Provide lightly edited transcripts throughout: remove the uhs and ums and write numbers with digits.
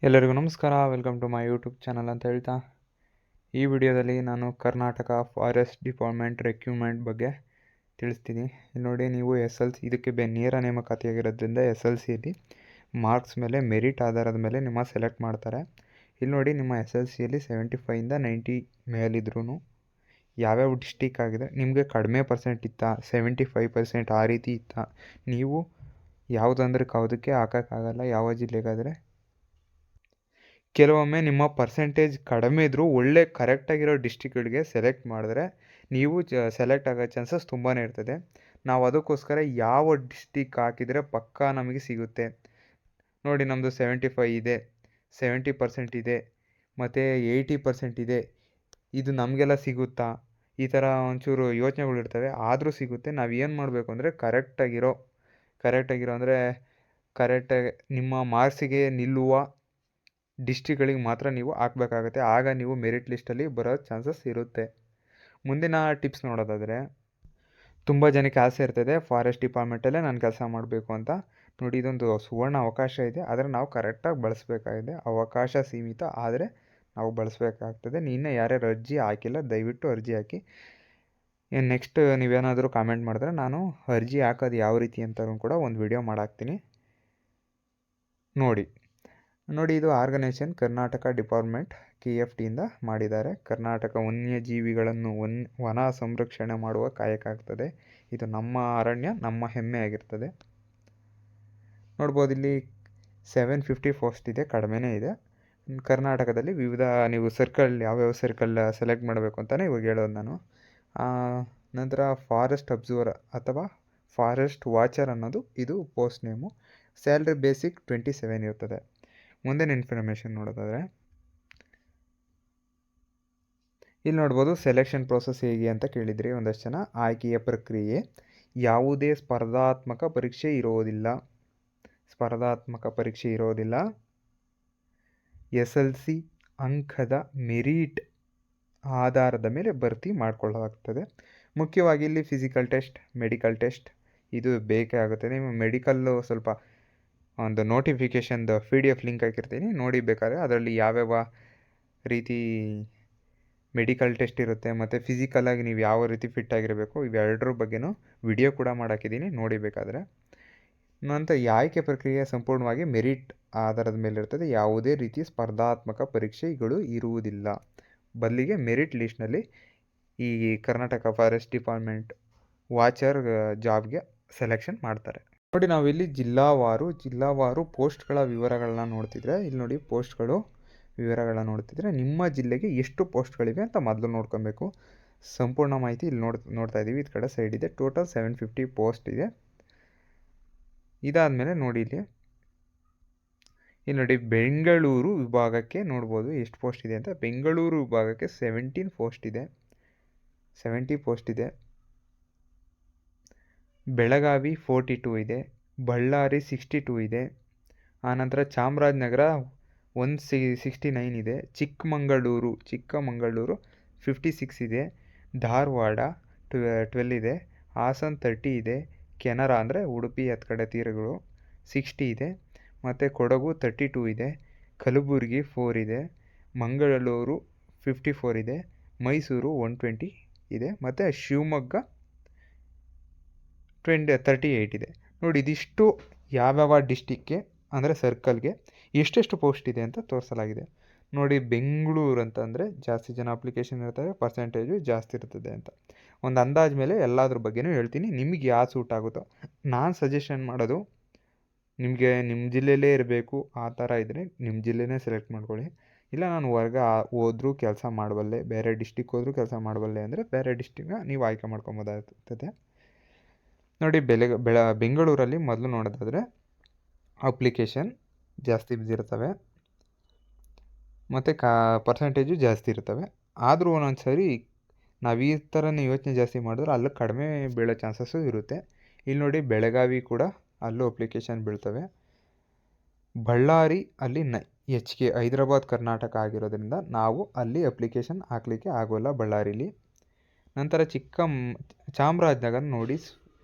ಎಲ್ಲರಿಗೂ ನಮಸ್ಕಾರ. Welcome to my YouTube channel ಅಂತ ಹೇಳ್ತಾ, ಈ ವಿಡಿಯೋದಲ್ಲಿ ನಾನು ಕರ್ನಾಟಕ ಫಾರೆಸ್ಟ್ ಡಿಪಾರ್ಟ್ಮೆಂಟ್ ರೆಕ್ರೂಟ್ಮೆಂಟ್ ಬಗ್ಗೆ ತಿಳಿಸ್ತೀನಿ. ಇಲ್ಲಿ ನೋಡಿ, ನೀವು SLC ಇದಕ್ಕೆ ನೇರ ನೇಮಕಾತಿಯಾಗಿರೋದ್ರಿಂದ SLCಯಲ್ಲಿ ಮಾರ್ಕ್ಸ್ ಮೇಲೆ ಮೆರಿಟ್ ಆಧಾರದ ಮೇಲೆ ನಿಮ್ಮ ಸೆಲೆಕ್ಟ್ ಮಾಡ್ತಾರೆ. ಇಲ್ಲಿ ನೋಡಿ, ನಿಮ್ಮ SLCಯಲ್ಲಿ 75ಇಂದ 90 ಮೇಲಿದ್ರೂ ಯಾವ್ಯಾವ ಡಿಸ್ಟಿಕ್ ಆಗಿದೆ, ನಿಮಗೆ ಕಡಿಮೆ ಪರ್ಸೆಂಟ್ ಇತ್ತಾ, 75% ಆ ರೀತಿ ಇತ್ತಾ, ನೀವು ಯಾವುದಂದ್ರೆ ಯಾವುದಕ್ಕೆ ಹಾಕೋಕ್ಕಾಗಲ್ಲ. ಯಾವ ಜಿಲ್ಲೆಗಾದರೆ ಕೆಲವೊಮ್ಮೆ ನಿಮ್ಮ ಪರ್ಸೆಂಟೇಜ್ ಕಡಿಮೆ ಇದ್ದರೂ ಒಳ್ಳೆ ಕರೆಕ್ಟಾಗಿರೋ ಡಿಸ್ಟಿಕ್ಗಳಿಗೆ ಸೆಲೆಕ್ಟ್ ಮಾಡಿದ್ರೆ ನೀವು ಸೆಲೆಕ್ಟ್ ಆಗೋ ಚಾನ್ಸಸ್ ತುಂಬಾ ಇರ್ತದೆ. ನಾವು ಅದಕ್ಕೋಸ್ಕರ ಯಾವ ಡಿಸ್ಟಿಕ್ ಹಾಕಿದರೆ ಪಕ್ಕಾ ನಮಗೆ ಸಿಗುತ್ತೆ. ನೋಡಿ, ನಮ್ಮದು 75 ಇದೆ, 70% ಇದೆ, ಮತ್ತು 80% ಇದೆ, ಇದು ನಮಗೆಲ್ಲ ಸಿಗುತ್ತಾ, ಈ ಥರ ಒಂಚೂರು ಯೋಚನೆಗಳಿರ್ತವೆ. ಆದರೂ ಸಿಗುತ್ತೆ. ನಾವು ಏನು ಮಾಡಬೇಕು ಅಂದರೆ ಕರೆಕ್ಟಾಗಿರೋ ಅಂದರೆ ಕರೆಕ್ಟಾಗಿ ನಿಮ್ಮ ಮಾರ್ಕ್ಸಿಗೆ ನಿಲ್ಲುವ ಡಿಸ್ಟಿಕ್ಗಳಿಗೆ ಮಾತ್ರ ನೀವು ಹಾಕಬೇಕಾಗುತ್ತೆ. ಆಗ ನೀವು ಮೆರಿಟ್ ಲಿಸ್ಟಲ್ಲಿ ಬರೋ ಚಾನ್ಸಸ್ ಇರುತ್ತೆ. ಮುಂದಿನ ಟಿಪ್ಸ್ ನೋಡೋದಾದರೆ, ತುಂಬ ಜನಕ್ಕೆ ಆಸೆ ಇರ್ತದೆ ಫಾರೆಸ್ಟ್ ಡಿಪಾರ್ಟ್ಮೆಂಟಲ್ಲೇ ನಾನು ಕೆಲಸ ಮಾಡಬೇಕು ಅಂತ. ನೋಡಿ, ಇದೊಂದು ಸುವರ್ಣ ಅವಕಾಶ ಇದೆ, ಆದರೆ ನಾವು ಕರೆಕ್ಟಾಗಿ ಬಳಸಬೇಕಾಗಿದೆ. ಅವಕಾಶ ಸೀಮಿತ, ಆದರೆ ನಾವು ಬಳಸಬೇಕಾಗ್ತದೆ. ಇನ್ನೂ ಯಾರ್ಯಾರು ಅರ್ಜಿ ಹಾಕಿಲ್ಲ, ದಯವಿಟ್ಟು ಅರ್ಜಿ ಹಾಕಿ. ನೆಕ್ಸ್ಟ್ ನೀವೇನಾದರೂ ಕಾಮೆಂಟ್ ಮಾಡಿದ್ರೆ ನಾನು ಅರ್ಜಿ ಹಾಕೋದು ಯಾವ ರೀತಿ ಅಂತಲೂ ಕೂಡ ಒಂದು ವಿಡಿಯೋ ಮಾಡಾಕ್ತೀನಿ, ನೋಡಿ. ಇದು ಆರ್ಗನೈಸೇಷನ್ ಕರ್ನಾಟಕ ಡಿಪಾರ್ಟ್ಮೆಂಟ್ KFTಯಿಂದ ಮಾಡಿದ್ದಾರೆ. ಕರ್ನಾಟಕ ವನ್ಯಜೀವಿಗಳನ್ನು ವನ ಸಂರಕ್ಷಣೆ ಮಾಡುವ ಕಾಯಕ ಆಗ್ತದೆ. ಇದು ನಮ್ಮ ಅರಣ್ಯ, ನಮ್ಮ ಹೆಮ್ಮೆ ಆಗಿರ್ತದೆ. ನೋಡ್ಬೋದು, ಇಲ್ಲಿ 750 ಪೋಸ್ಟ್ ಇದೆ, ಕಡಿಮೆನೇ ಇದೆ. ಕರ್ನಾಟಕದಲ್ಲಿ ವಿವಿಧ ನೀವು ಸರ್ಕಲ್ ಯಾವ್ಯಾವ ಸರ್ಕಲ್ ಸೆಲೆಕ್ಟ್ ಮಾಡಬೇಕು ಅಂತಲೇ ಇವಾಗ ಹೇಳೋದು ನಾನು. ನಂತರ ಫಾರೆಸ್ಟ್ ಅಬ್ಸರ್ವರ್ ಅಥವಾ ಫಾರೆಸ್ಟ್ ವಾಚರ್ ಅನ್ನೋದು ಇದು ಪೋಸ್ಟ್ ನೇಮು. ಸ್ಯಾಲ್ರಿ ಬೇಸಿಕ್ 27 ಇರ್ತದೆ. ಮುಂದಿನ ಇನ್ಫಾರ್ಮೇಷನ್ ನೋಡೋದಾದರೆ, ಇಲ್ಲಿ ನೋಡ್ಬೋದು ಸೆಲೆಕ್ಷನ್ ಪ್ರೋಸೆಸ್ ಹೇಗೆ ಅಂತ ಕೇಳಿದ್ರಿ ಒಂದಷ್ಟು ಜನ. ಆಯ್ಕೆಯ ಪ್ರಕ್ರಿಯೆ, ಯಾವುದೇ ಸ್ಪರ್ಧಾತ್ಮಕ ಪರೀಕ್ಷೆ ಇರೋದಿಲ್ಲ. SLC ಅಂಕದ ಮೆರಿಟ್ ಆಧಾರದ ಮೇಲೆ ಭರ್ತಿ ಮಾಡಿಕೊಳ್ಳಲಾಗ್ತದೆ. ಮುಖ್ಯವಾಗಿ ಇಲ್ಲಿ ಫಿಸಿಕಲ್ ಟೆಸ್ಟ್, ಮೆಡಿಕಲ್ ಟೆಸ್ಟ್ ಇದು ಬೇಕೇ ಆಗುತ್ತೆ. ನಿಮ್ಮ ಮೆಡಿಕಲ್ಲು ಸ್ವಲ್ಪ ಒಂದು ನೋಟಿಫಿಕೇಷನ್ದು PDF ಲಿಂಕ್ ಹಾಕಿರ್ತೀನಿ, ನೋಡಿ ಬೇಕಾದ್ರೆ. ಅದರಲ್ಲಿ ಯಾವ್ಯಾವ ರೀತಿ ಮೆಡಿಕಲ್ ಟೆಸ್ಟ್ ಇರುತ್ತೆ ಮತ್ತು ಫಿಸಿಕಲಾಗಿ ನೀವು ಯಾವ ರೀತಿ ಫಿಟ್ ಆಗಿರಬೇಕು, ಇವೆರಡರ ಬಗ್ಗೆನೂ ವಿಡಿಯೋ ಕೂಡ ಮಾಡಾಕಿದ್ದೀನಿ, ನೋಡಿ ಬೇಕಾದರೆ. ನಂತರ ಈ ಆಯ್ಕೆ ಪ್ರಕ್ರಿಯೆ ಸಂಪೂರ್ಣವಾಗಿ ಮೆರಿಟ್ ಆಧಾರದ ಮೇಲೆ ಇರ್ತದೆ. ಯಾವುದೇ ರೀತಿ ಸ್ಪರ್ಧಾತ್ಮಕ ಪರೀಕ್ಷೆಗಳು ಇರುವುದಿಲ್ಲ. ಬದಲಿಗೆ ಮೆರಿಟ್ ಲಿಸ್ಟ್ನಲ್ಲಿ ಈ ಕರ್ನಾಟಕ ಫಾರೆಸ್ಟ್ ಡಿಪಾರ್ಟ್ಮೆಂಟ್ ವಾಚರ್ ಜಾಬ್ಗೆ ಸೆಲೆಕ್ಷನ್ ಮಾಡ್ತಾರೆ. ನೋಡಿ, ನಾವಿಲ್ಲಿ ಜಿಲ್ಲಾವಾರು ಪೋಸ್ಟ್ಗಳ ವಿವರಗಳನ್ನ ನೋಡ್ತಿದ್ರೆ, ಇಲ್ಲಿ ನೋಡಿ ಪೋಸ್ಟ್ಗಳು ವಿವರಗಳನ್ನ ನೋಡ್ತಿದ್ರೆ ನಿಮ್ಮ ಜಿಲ್ಲೆಗೆ ಎಷ್ಟು ಪೋಸ್ಟ್ಗಳಿವೆ ಅಂತ ಮೊದಲು ನೋಡ್ಕೊಬೇಕು. ಸಂಪೂರ್ಣ ಮಾಹಿತಿ ಇಲ್ಲಿ ನೋಡ್ತಾ ಇದ್ದೀವಿ. ಇದು ಕಡೆ ಸೈಡ್ ಇದೆ. ಟೋಟಲ್ 750 ಪೋಸ್ಟ್ ಇದೆ. ಇದಾದಮೇಲೆ ನೋಡಿ, ಇಲ್ಲಿ ನೋಡಿ ಬೆಂಗಳೂರು ವಿಭಾಗಕ್ಕೆ ನೋಡ್ಬೋದು ಎಷ್ಟು ಪೋಸ್ಟ್ ಇದೆ ಅಂತ. ಬೆಂಗಳೂರು ವಿಭಾಗಕ್ಕೆ 17 ಪೋಸ್ಟ್ ಇದೆ, 70 ಪೋಸ್ಟ್ ಇದೆ. ಬೆಳಗಾವಿ 42 ಇದೆ, ಬಳ್ಳಾರಿ 62 ಇದೆ. ಆನಂತರ ಚಾಮರಾಜನಗರ 169 ಇದೆ, ಚಿಕ್ಕಮಗಳೂರು 56 ಇದೆ, ಧಾರವಾಡ 12 ಇದೆ, ಹಾಸನ 30 ಇದೆ, ಕೆನರಾ ಅಂದರೆ ಉಡುಪಿ ಹತ್ತು ಕಡೆ ತೀರಗಳು 60 ಇದೆ, ಮತ್ತು ಕೊಡಗು 32 ಇದೆ, ಕಲಬುರಗಿ 4 ಇದೆ, ಮಂಗಳೂರು 54 ಇದೆ, ಮೈಸೂರು 120 ಇದೆ, ಮತ್ತು ಶಿವಮೊಗ್ಗ 38 ಇದೆ. ನೋಡಿ, ಇದಿಷ್ಟು ಯಾವ್ಯಾವ ಡಿಸ್ಟಿಕ್ಗೆ ಅಂದರೆ ಸರ್ಕಲ್ಗೆ ಎಷ್ಟೆಷ್ಟು ಪೋಸ್ಟ್ ಇದೆ ಅಂತ ತೋರಿಸಲಾಗಿದೆ. ನೋಡಿ, ಬೆಂಗಳೂರು ಅಂತಂದರೆ ಜಾಸ್ತಿ ಜನ ಅಪ್ಲಿಕೇಶನ್ ಇರ್ತಾರೆ, ಪರ್ಸೆಂಟೇಜು ಜಾಸ್ತಿ ಇರ್ತದೆ ಅಂತ ಒಂದು ಅಂದಾಜು ಮೇಲೆ ಎಲ್ಲದ್ರ ಬಗ್ಗೆನೂ ಹೇಳ್ತೀನಿ. ನಿಮಗೆ ಯಾವುದು ಸೂಟ್ ಆಗುತ್ತೋ ನಾನು ಸಜೆಷನ್ ಮಾಡೋದು, ನಿಮಗೆ ನಿಮ್ಮ ಜಿಲ್ಲೆಯಲ್ಲೇ ಇರಬೇಕು ಆ ಥರ ಇದ್ದರೆ ನಿಮ್ಮ ಜಿಲ್ಲೆನೇ ಸೆಲೆಕ್ಟ್ ಮಾಡ್ಕೊಳ್ಳಿ. ಇಲ್ಲ ನಾನು ಹೊರ್ಗೆ ಹೋದ್ರೂ ಕೆಲಸ ಮಾಡಬಲ್ಲೆ, ಬೇರೆ ಡಿಸ್ಟಿಕ್ ಹೋದ್ರೂ ಕೆಲಸ ಮಾಡಬಲ್ಲೆ ಅಂದರೆ ಬೇರೆ ಡಿಸ್ಟಿಕ್ನ ನೀವು ಆಯ್ಕೆ ಮಾಡ್ಕೊಬೋದಾಗ್ತದೆ. ನೋಡಿ, ಬೆಂಗಳೂರಲ್ಲಿ ಮೊದಲು ನೋಡೋದಾದರೆ ಅಪ್ಲಿಕೇಶನ್ ಜಾಸ್ತಿ ಬಿದ್ದಿರ್ತವೆ ಮತ್ತು ಪರ್ಸೆಂಟೇಜು ಜಾಸ್ತಿ ಇರ್ತವೆ. ಆದರೂ ಒಂದೊಂದು ಸರಿ ನಾವು ಈ ಥರನೇ ಯೋಚನೆ ಜಾಸ್ತಿ ಮಾಡಿದ್ರೆ ಅಲ್ಲೂ ಕಡಿಮೆ ಬೀಳೋ ಚಾನ್ಸಸ್ಸು ಇರುತ್ತೆ. ಇಲ್ಲಿ ನೋಡಿ, ಬೆಳಗಾವಿ ಕೂಡ ಅಲ್ಲೂ ಅಪ್ಲಿಕೇಶನ್ ಬೀಳ್ತವೆ. ಬಳ್ಳಾರಿ ಅಲ್ಲಿ ಹೆಚ್ಚಿಗೆ ಹೈದರಾಬಾದ್ ಕರ್ನಾಟಕ ಆಗಿರೋದ್ರಿಂದ ನಾವು ಅಲ್ಲಿ ಅಪ್ಲಿಕೇಶನ್ ಹಾಕಲಿಕ್ಕೆ ಆಗೋಲ್ಲ ಬಳ್ಳಾರಿಲಿ. ನಂತರ ಚಾಮರಾಜನಗರ ನೋಡಿ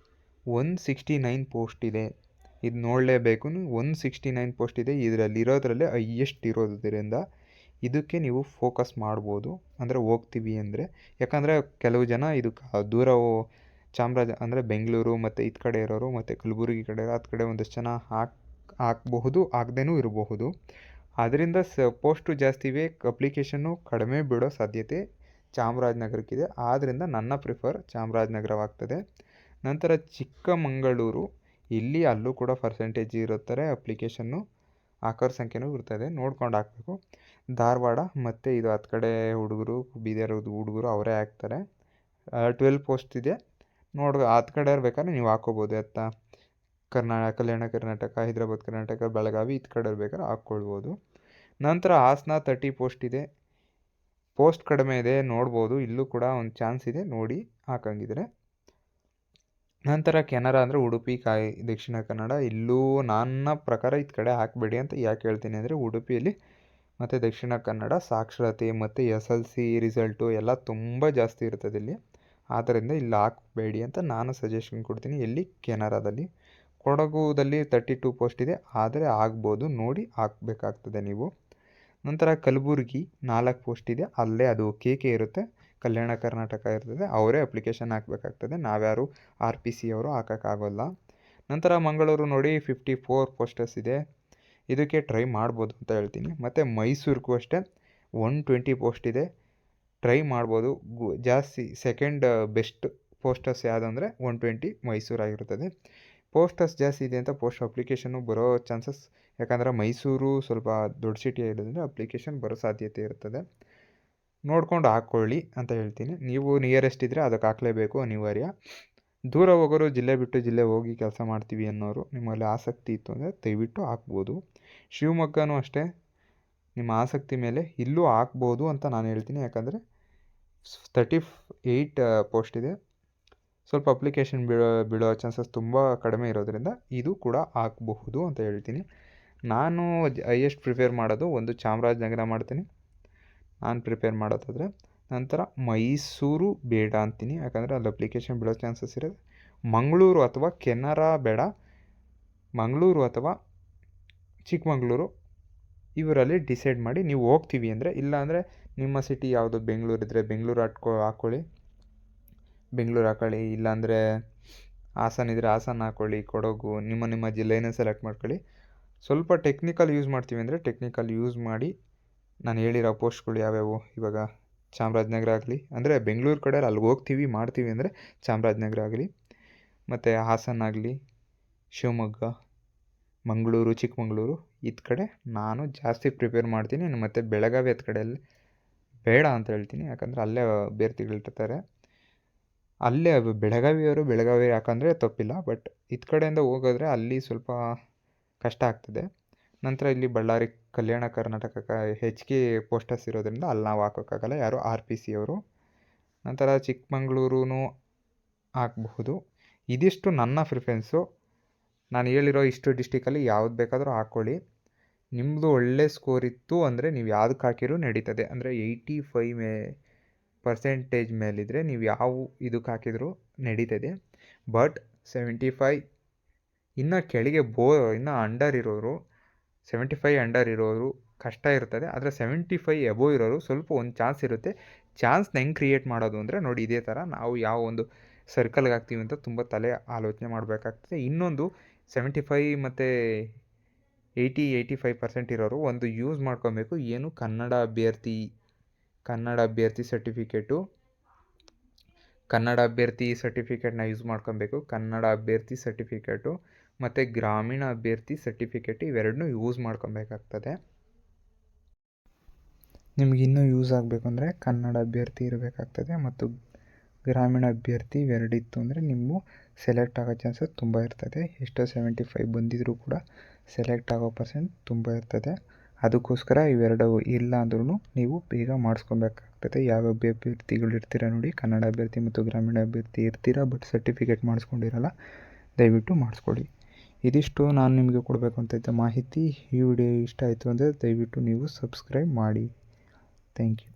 169 ಪೋಸ್ಟ್ ಇದೆ. ಇದು ನೋಡಲೇಬೇಕು. 169 ಪೋಸ್ಟ್ ಇದೆ. ಇರೋದ್ರಲ್ಲೇ ಹೈಯೆಸ್ಟ್ ಇರೋದ್ರಿಂದ ಇದಕ್ಕೆ ನೀವು ಫೋಕಸ್ ಮಾಡ್ಬೋದು, ಅಂದರೆ ಹೋಗ್ತೀವಿ ಅಂದರೆ. ಯಾಕಂದರೆ ಕೆಲವು ಜನ ಇದು ದೂರ ಅಂದರೆ ಬೆಂಗಳೂರು ಮತ್ತು ಇದು ಕಡೆ ಇರೋರು ಮತ್ತು ಕಲಬುರಗಿ ಕಡೆ ಅದು ಕಡೆ ಒಂದಷ್ಟು ಜನ ಹಾಕಬಹುದು, ಆಗದೇನೂ ಇರಬಹುದು. ಅದರಿಂದ ಪೋಸ್ಟು ಜಾಸ್ತಿ ಇವೆ, ಅಪ್ಲಿಕೇಶನ್ನು ಕಡಿಮೆ ಬಿಡೋ ಸಾಧ್ಯತೆ ಚಾಮರಾಜನಗರಕ್ಕಿದೆ. ಆದ್ದರಿಂದ ನನ್ನ ಪ್ರಿಫರ್ ಚಾಮರಾಜನಗರವಾಗ್ತದೆ. ನಂತರ ಚಿಕ್ಕಮಗಳೂರು, ಇಲ್ಲಿ ಅಲ್ಲೂ ಕೂಡ ಪರ್ಸೆಂಟೇಜ್ ಇರುತ್ತಾರೆ, ಅಪ್ಲಿಕೇಶನ್ನು ಹಾಕೋರ ಸಂಖ್ಯೆನೂ ಇರ್ತದೆ, ನೋಡ್ಕೊಂಡು ಹಾಕಬೇಕು. ಧಾರವಾಡ ಮತ್ತು ಇದು ಹತ್ತು ಕಡೆ ಹುಡುಗರು, ಬೀದರ್ ಹುಡುಗರು ಅವರೇ ಹಾಕ್ತಾರೆ. 12 ಪೋಸ್ಟ್ ಇದೆ. ಹತ್ತು ಕಡೆ ಬೇಕಾದ್ರೆ ನೀವು ಹಾಕ್ಕೋಬೋದು. ಕಲ್ಯಾಣ ಕರ್ನಾಟಕ, ಹೈದರಾಬಾದ್ ಕರ್ನಾಟಕ, ಬೆಳಗಾವಿ ಇದು ಕಡೆ ಬೇಕಾದ್ರೆ ಹಾಕ್ಕೊಳ್ಬೋದು. ನಂತರ ಹಾಸನ 30 ಪೋಸ್ಟ್ ಇದೆ. ಪೋಸ್ಟ್ ಕಡಿಮೆ ಇದೆ, ನೋಡ್ಬೋದು. ಇಲ್ಲೂ ಕೂಡ ಒಂದು ಚಾನ್ಸ್ ಇದೆ, ನೋಡಿ ಹಾಕಂಗಿದ್ರೆ. ನಂತರ ಕೆನರಾ ಅಂದರೆ ಉಡುಪಿ, ದಕ್ಷಿಣ ಕನ್ನಡ. ಇಲ್ಲೂ ನನ್ನ ಪ್ರಕಾರ ಇದು ಕಡೆ ಹಾಕಬೇಡಿ ಅಂತ ಯಾಕೆ ಹೇಳ್ತೀನಿ ಅಂದರೆ, ಉಡುಪಿಯಲ್ಲಿ ಮತ್ತು ದಕ್ಷಿಣ ಕನ್ನಡ ಸಾಕ್ಷರತೆ ಮತ್ತು SLC ರಿಸಲ್ಟು ಎಲ್ಲ ತುಂಬ ಜಾಸ್ತಿ ಇರ್ತದೆ ಇಲ್ಲಿ. ಆದ್ದರಿಂದ ಇಲ್ಲಿ ಹಾಕಬೇಡಿ ಅಂತ ನಾನು ಸಜೆಷನ್ ಕೊಡ್ತೀನಿ. ಎಲ್ಲಿ? ಕೆನರಾದಲ್ಲಿ. ಕೊಡಗುದಲ್ಲಿ 32 ಪೋಸ್ಟ್ ಇದೆ, ಆದರೆ ಆಗ್ಬೋದು, ನೋಡಿ ಹಾಕಬೇಕಾಗ್ತದೆ ನೀವು. ನಂತರ ಕಲಬುರಗಿ 4 ಪೋಸ್ಟ್ ಇದೆ. ಅಲ್ಲೇ ಅದು KK ಇರುತ್ತೆ, ಕಲ್ಯಾಣ ಕರ್ನಾಟಕ ಇರ್ತದೆ, ಅವರೇ ಅಪ್ಲಿಕೇಶನ್ ಹಾಕಬೇಕಾಗ್ತದೆ. ನಾವ್ಯಾರು RPC ಅವರು ಹಾಕೋಕ್ಕಾಗೋಲ್ಲ. ನಂತರ ಮಂಗಳೂರು ನೋಡಿ 54 ಪೋಸ್ಟರ್ಸ್ ಇದೆ. ಇದಕ್ಕೆ ಟ್ರೈ ಮಾಡ್ಬೋದು ಅಂತ ಹೇಳ್ತೀನಿ. ಮತ್ತು ಮೈಸೂರಿಗೂ ಅಷ್ಟೇ 120 ಪೋಸ್ಟ್ ಇದೆ, ಟ್ರೈ ಮಾಡ್ಬೋದು. ಜಾಸ್ತಿ ಸೆಕೆಂಡ್ ಬೆಸ್ಟ್ ಪೋಸ್ಟರ್ಸ್ ಯಾವುದಂದರೆ 120 ಮೈಸೂರಾಗಿರ್ತದೆ. ಪೋಸ್ಟರ್ಸ್ ಜಾಸ್ತಿ ಇದೆ ಅಂತ ಪೋಸ್ಟ್ ಅಪ್ಲಿಕೇಶನ್ನು ಬರೋ ಚಾನ್ಸಸ್, ಯಾಕಂದರೆ ಮೈಸೂರು ಸ್ವಲ್ಪ ದೊಡ್ಡ ಸಿಟಿ ಆಗಿರೋದ್ರಿಂದ ಅಪ್ಲಿಕೇಶನ್ ಬರೋ ಸಾಧ್ಯತೆ ಇರ್ತದೆ. ನೋಡ್ಕೊಂಡು ಹಾಕ್ಕೊಳ್ಳಿ ಅಂತ ಹೇಳ್ತೀನಿ. ನೀವು ನಿಯರೆಸ್ಟ್ ಇದ್ದರೆ ಅದಕ್ಕೆ ಹಾಕಲೇಬೇಕು, ಅನಿವಾರ್ಯ. ದೂರ ಹೋಗೋರು, ಜಿಲ್ಲೆ ಬಿಟ್ಟು ಜಿಲ್ಲೆ ಹೋಗಿ ಕೆಲಸ ಮಾಡ್ತೀವಿ ಅನ್ನೋರು, ನಿಮ್ಮಲ್ಲಿ ಆಸಕ್ತಿ ಇತ್ತು ಅಂದರೆ ದಯವಿಟ್ಟು ಹಾಕ್ಬೋದು. ಶಿವಮೊಗ್ಗನೂ ಅಷ್ಟೇ, ನಿಮ್ಮ ಆಸಕ್ತಿ ಮೇಲೆ ಇಲ್ಲೂ ಹಾಕ್ಬೋದು ಅಂತ ನಾನು ಹೇಳ್ತೀನಿ. ಯಾಕಂದರೆ 38 ಪೋಸ್ಟ್ ಇದೆ. ಸ್ವಲ್ಪ ಅಪ್ಲಿಕೇಶನ್ ಬೀಳೋ ಚಾನ್ಸಸ್ ತುಂಬ ಕಡಿಮೆ ಇರೋದ್ರಿಂದ ಇದು ಕೂಡ ಹಾಕಬಹುದು ಅಂತ ಹೇಳ್ತೀನಿ. ನಾನು ಹೈಯೆಸ್ಟ್ ಪ್ರಿಪೇರ್ ಮಾಡೋದು ಒಂದು ಚಾಮರಾಜನಗರ ಮಾಡ್ತೀನಿ, ನಾನು ಪ್ರಿಪೇರ್ ಮಾಡೋದಾದರೆ. ನಂತರ ಮೈಸೂರು ಬೇಡ ಅಂತೀನಿ, ಯಾಕಂದರೆ ಅಲ್ಲಿ ಅಪ್ಲಿಕೇಶನ್ ಬೀಳೋ ಚಾನ್ಸಸ್ ಇರೋದು. ಮಂಗಳೂರು ಅಥವಾ ಕೆನರಾ ಬೇಡ, ಮಂಗಳೂರು ಅಥವಾ ಚಿಕ್ಕಮಗಳೂರು ಇವರಲ್ಲಿ ಡಿಸೈಡ್ ಮಾಡಿ ನೀವು ಹೋಗ್ತೀವಿ ಅಂದರೆ. ಇಲ್ಲ ನಿಮ್ಮ ಸಿಟಿ ಯಾವುದು ಬೆಂಗಳೂರು ಇದ್ದರೆ ಬೆಂಗಳೂರು ಹಾಕ್ಕೊಳ್ಳಿ, ಬೆಂಗಳೂರು ಹಾಕೊಳ್ಳಿ. ಇಲ್ಲಾಂದರೆ ಹಾಸನ ಇದ್ದರೆ ಹಾಸನ ಹಾಕ್ಕೊಳ್ಳಿ, ಕೊಡಗು, ನಿಮ್ಮ ಜಿಲ್ಲೆನೇ ಸೆಲೆಕ್ಟ್ ಮಾಡ್ಕೊಳ್ಳಿ. ಸ್ವಲ್ಪ ಟೆಕ್ನಿಕಲ್ ಯೂಸ್ ಮಾಡ್ತೀವಿ ಅಂದರೆ ಟೆಕ್ನಿಕಲ್ ಯೂಸ್ ಮಾಡಿ. ನಾನು ಹೇಳಿರೋ ಪೋಸ್ಟ್ಗಳು ಯಾವ್ಯಾವು, ಇವಾಗ ಚಾಮರಾಜನಗರ ಆಗಲಿ, ಅಂದರೆ ಬೆಂಗಳೂರು ಕಡೆ ಅಲ್ಲಿಗೆ ಹೋಗ್ತೀವಿ ಮಾಡ್ತೀವಿ ಅಂದರೆ ಚಾಮರಾಜನಗರ ಆಗಲಿ, ಮತ್ತು ಹಾಸನ ಆಗಲಿ, ಶಿವಮೊಗ್ಗ, ಮಂಗಳೂರು, ಚಿಕ್ಕಮಗಳೂರು ಇದು ಕಡೆ ನಾನು ಜಾಸ್ತಿ ಪ್ರಿಪೇರ್ ಮಾಡ್ತೀನಿ. ಮತ್ತು ಬೆಳಗಾವಿ ಅದು ಕಡೆಯಲ್ಲಿ ಬೇಡ ಅಂತ ಹೇಳ್ತೀನಿ, ಯಾಕಂದರೆ ಅಲ್ಲೇ ಅಭ್ಯರ್ಥಿಗಳಿರ್ತಾರೆ. ಅಲ್ಲೇ ಬೆಳಗಾವಿ ಯಾಕಂದರೆ ತಪ್ಪಿಲ್ಲ, ಬಟ್ ಇದು ಕಡೆಯಿಂದ ಹೋಗೋದ್ರೆ ಅಲ್ಲಿ ಸ್ವಲ್ಪ ಕಷ್ಟ ಆಗ್ತದೆ. ನಂತರ ಇಲ್ಲಿ ಬಳ್ಳಾರಿ, ಕಲ್ಯಾಣ ಕರ್ನಾಟಕ ಹೆಚ್ಚಿಗೆ ಪೋಸ್ಟರ್ಸ್ ಇರೋದ್ರಿಂದ ಅಲ್ಲಿ ನಾವು ಹಾಕೋಕ್ಕಾಗಲ್ಲ, ಯಾರು RPC ಅವರು. ನಂತರ ಚಿಕ್ಕಮಗಳೂರು ಹಾಕಬಹುದು. ಇದಿಷ್ಟು ನನ್ನ ಪ್ರಿಫರೆನ್ಸು. ನಾನು ಹೇಳಿರೋ ಇಷ್ಟು ಡಿಸ್ಟಿಕಲ್ಲಿ ಯಾವ್ದು ಬೇಕಾದರೂ ಹಾಕ್ಕೊಳ್ಳಿ. ನಿಮ್ಮದು ಒಳ್ಳೆ ಸ್ಕೋರ್ ಇತ್ತು ಅಂದರೆ ನೀವು ಯಾವುದಕ್ಕೆ ಹಾಕಿರೂ ನಡೀತದೆ. ಅಂದರೆ 85% ಮೇಲಿದ್ದರೆ ನೀವು ಯಾವ ಇದಕ್ಕೆ ಹಾಕಿದರೂ ನಡೀತದೆ. ಬಟ್ 75 ಇನ್ನು ಕೆಳಗೆ ಇನ್ನು ಅಂಡರ್ ಇರೋರು, 75 ಅಂಡರ್ ಇರೋರು ಕಷ್ಟ ಇರ್ತದೆ. ಆದರೆ 75 ಎಬೋ ಇರೋರು ಸ್ವಲ್ಪ ಒಂದು ಚಾನ್ಸ್ ಇರುತ್ತೆ. ಚಾನ್ಸ್ನ ಹೆಂಗೆ ಕ್ರಿಯೇಟ್ ಮಾಡೋದು ಅಂದರೆ ನೋಡಿ, ಇದೇ ಥರ ನಾವು ಯಾವ ಒಂದು ಸರ್ಕಲ್ಗೆ ಹಾಕ್ತೀವಿ ಅಂತ ತುಂಬ ತಲೆ ಆಲೋಚನೆ ಮಾಡಬೇಕಾಗ್ತದೆ. ಇನ್ನೊಂದು 75 ಮತ್ತು 80-85% ಇರೋರು ಒಂದು ಯೂಸ್ ಮಾಡ್ಕೊಬೇಕು. ಏನು? ಕನ್ನಡ ಅಭ್ಯರ್ಥಿ ಸರ್ಟಿಫಿಕೇಟ್ನ ಯೂಸ್ ಮಾಡ್ಕೊಬೇಕು. ಕನ್ನಡ ಅಭ್ಯರ್ಥಿ ಸರ್ಟಿಫಿಕೇಟು ಮತ್ತು ಗ್ರಾಮೀಣ ಅಭ್ಯರ್ಥಿ ಸರ್ಟಿಫಿಕೇಟ್ ಇವೆರಡನ್ನೂ ಯೂಸ್ ಮಾಡ್ಕೊಬೇಕಾಗ್ತದೆ. ನಿಮ್ಗೆ ಇನ್ನೂ ಯೂಸ್ ಆಗಬೇಕು ಅಂದರೆ ಕನ್ನಡ ಅಭ್ಯರ್ಥಿ ಇರಬೇಕಾಗ್ತದೆ ಮತ್ತು ಗ್ರಾಮೀಣ ಅಭ್ಯರ್ಥಿ ಇವೆರಡಿತ್ತು ಅಂದರೆ ನೀವು ಸೆಲೆಕ್ಟ್ ಆಗೋ ಚಾನ್ಸಸ್ ತುಂಬ ಇರ್ತದೆ. ಎಷ್ಟೋ 75 ಬಂದಿದ್ದರೂ ಕೂಡ ಸೆಲೆಕ್ಟ್ ಆಗೋ ಪರ್ಸೆಂಟ್ ತುಂಬ ಇರ್ತದೆ. ಅದಕ್ಕೋಸ್ಕರ ಇವೆರಡು ಇಲ್ಲ ಅಂದ್ರೂ ನೀವು ಬೇಗ ಮಾಡಿಸ್ಕೊಬೇಕಾಗ್ತದೆ. ಯಾವ ಅಭ್ಯರ್ಥಿಗಳು ಇರ್ತೀರ ನೋಡಿ, ಕನ್ನಡ ಅಭ್ಯರ್ಥಿ ಮತ್ತು ಗ್ರಾಮೀಣ ಅಭ್ಯರ್ಥಿ ಇರ್ತೀರ, ಬಟ್ ಸರ್ಟಿಫಿಕೇಟ್ ಮಾಡಿಸ್ಕೊಂಡಿರಲ್ಲ, ದಯವಿಟ್ಟು ಮಾಡಿಸ್ಕೊಳ್ಳಿ. ಇದಿಷ್ಟು ನಾನು ನಿಮಗೆ ಕೊಡಬೇಕು ಅಂತ ಇದ್ದ ಮಾಹಿತಿ. ಈ ವಿಡಿಯೋ ಇಷ್ಟ ಆಯಿತು ಅಂದರೆ ದಯವಿಟ್ಟು ನೀವು ಸಬ್ಸ್ಕ್ರೈಬ್ ಮಾಡಿ. Thank you.